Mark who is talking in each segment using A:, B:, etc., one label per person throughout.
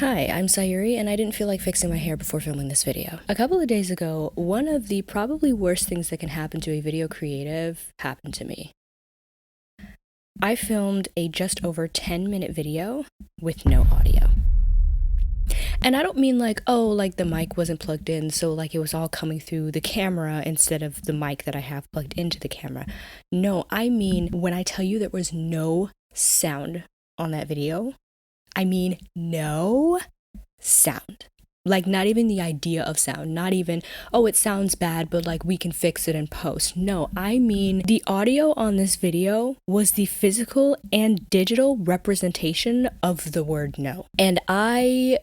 A: Hi, I'm Sayuri, and I didn't feel like fixing my hair before filming this video. A couple of days ago, one of the probably worst things that can happen to a video creative happened to me. I filmed a just over 10-minute video with no audio. And I don't mean like, oh, like the mic wasn't plugged in, so like it was all coming through the camera instead of the mic that I have plugged into the camera. No, I mean when I tell you there was no sound on that video, I mean no sound. Like, not even the idea of sound, not even, oh, it sounds bad, but like we can fix it in post. No, I mean the audio on this video was the physical and digital representation of the word no. And I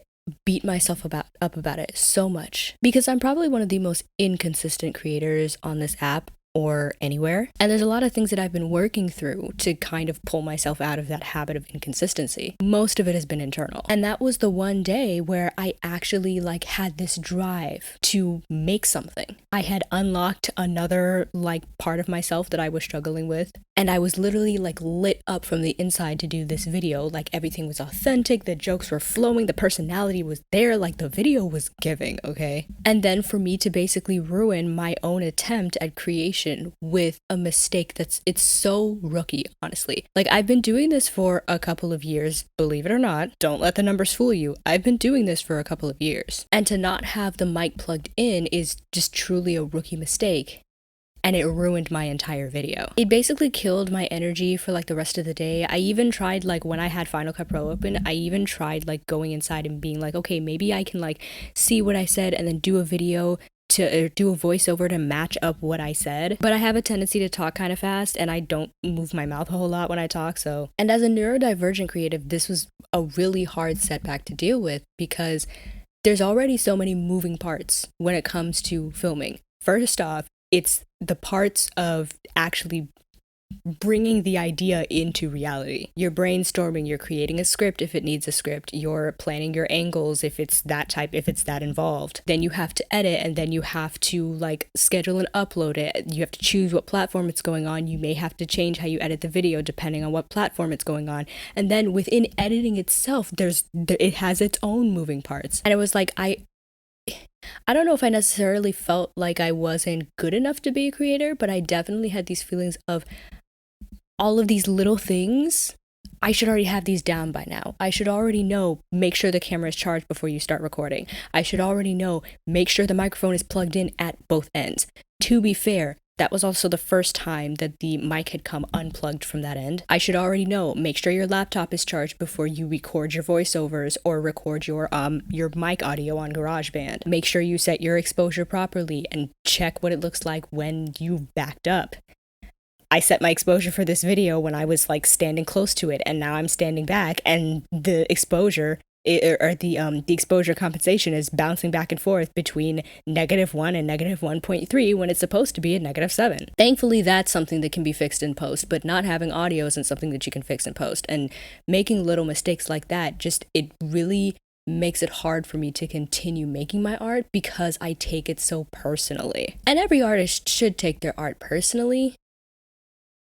A: beat myself up about it so much because I'm probably one of the most inconsistent creators on this app or anywhere. And there's a lot of things that I've been working through to kind of pull myself out of that habit of inconsistency. Most of it has been internal. And that was the one day where I actually like had this drive to make something. I had unlocked another like part of myself that I was struggling with. And I was literally like lit up from the inside to do this video. Like everything was authentic, the jokes were flowing, the personality was there, like the video was giving, okay? And then for me to basically ruin my own attempt at creation with a mistake it's so rookie, honestly. Like I've been doing this for a couple of years, believe it or not. Don't let the numbers fool you. I've been doing this for a couple of years. And to not have the mic plugged in is just truly a rookie mistake. And it ruined my entire video. It basically killed my energy for like the rest of the day. I even tried like when I had Final Cut Pro open, I even tried like going inside and being like, okay, maybe I can like see what I said and then do a video to do a voiceover to match up what I said. But I have a tendency to talk kind of fast and I don't move my mouth a whole lot when I talk, so. And as a neurodivergent creative, this was a really hard setback to deal with because there's already so many moving parts when it comes to filming. First off, it's the parts of actually bringing the idea into reality. You're brainstorming, you're creating a script if it needs a script, you're planning your angles if it's that involved. Then you have to edit, and then you have to like schedule and upload it. You have to choose what platform it's going on. You may have to change how you edit the video depending on what platform it's going on. And then within editing itself, it has its own moving parts. And it was like I don't know if I necessarily felt like I wasn't good enough to be a creator, but I definitely had these feelings of all of these little things. I should already have these down by now. I should already know, make sure the camera is charged before you start recording. I should already know, make sure the microphone is plugged in at both ends. To be fair, that was also the first time that the mic had come unplugged from that end. I should already know, make sure your laptop is charged before you record your voiceovers or record your mic audio on GarageBand. Make sure you set your exposure properly and check what it looks like when you've backed up. I set my exposure for this video when I was like standing close to it, and now I'm standing back and the exposure the exposure compensation is bouncing back and forth between -1 and -1.3 when it's supposed to be at -7. Thankfully, that's something that can be fixed in post, but not having audio isn't something that you can fix in post. And making little mistakes like that, it really makes it hard for me to continue making my art because I take it so personally. And every artist should take their art personally.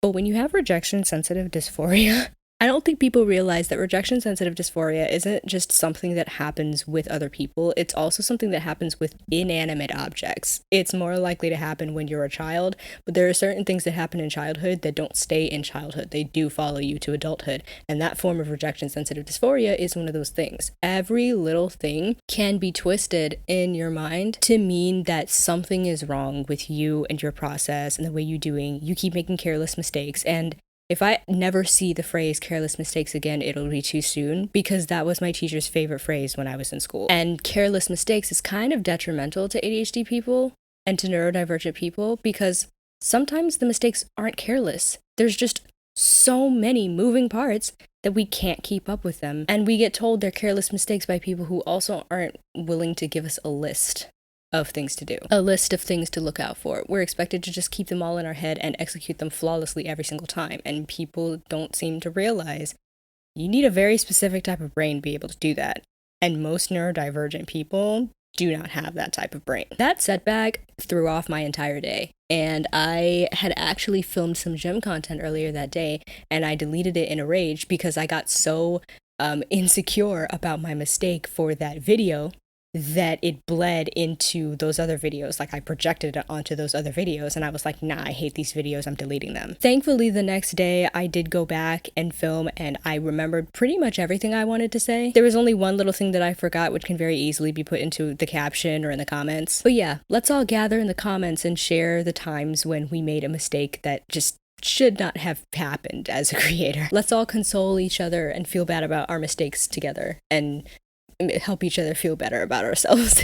A: But when you have rejection-sensitive dysphoria, I don't think people realize that rejection-sensitive dysphoria isn't just something that happens with other people, it's also something that happens with inanimate objects. It's more likely to happen when you're a child, but there are certain things that happen in childhood that don't stay in childhood. They do follow you to adulthood, and that form of rejection-sensitive dysphoria is one of those things. Every little thing can be twisted in your mind to mean that something is wrong with you and your process and the way you keep making careless mistakes. And if I never see the phrase careless mistakes again, it'll be too soon, because that was my teacher's favorite phrase when I was in school. And careless mistakes is kind of detrimental to ADHD people and to neurodivergent people because sometimes the mistakes aren't careless. There's just so many moving parts that we can't keep up with them. And we get told they're careless mistakes by people who also aren't willing to give us a list of things to do, a list of things to look out for. We're expected to just keep them all in our head and execute them flawlessly every single time, and people don't seem to realize you need a very specific type of brain to be able to do that, and most neurodivergent people do not have that type of brain. That setback threw off my entire day, and I had actually filmed some gym content earlier that day, and I deleted it in a rage because I got so insecure about my mistake for that video that it bled into those other videos. Like, I projected it onto those other videos, and I was like, nah, I hate these videos, I'm deleting them. Thankfully, the next day I did go back and film, and I remembered pretty much everything I wanted to say. There was only one little thing that I forgot, which can very easily be put into the caption or in the comments. But yeah, let's all gather in the comments and share the times when we made a mistake that just should not have happened as a creator. Let's all console each other and feel bad about our mistakes together, and help each other feel better about ourselves.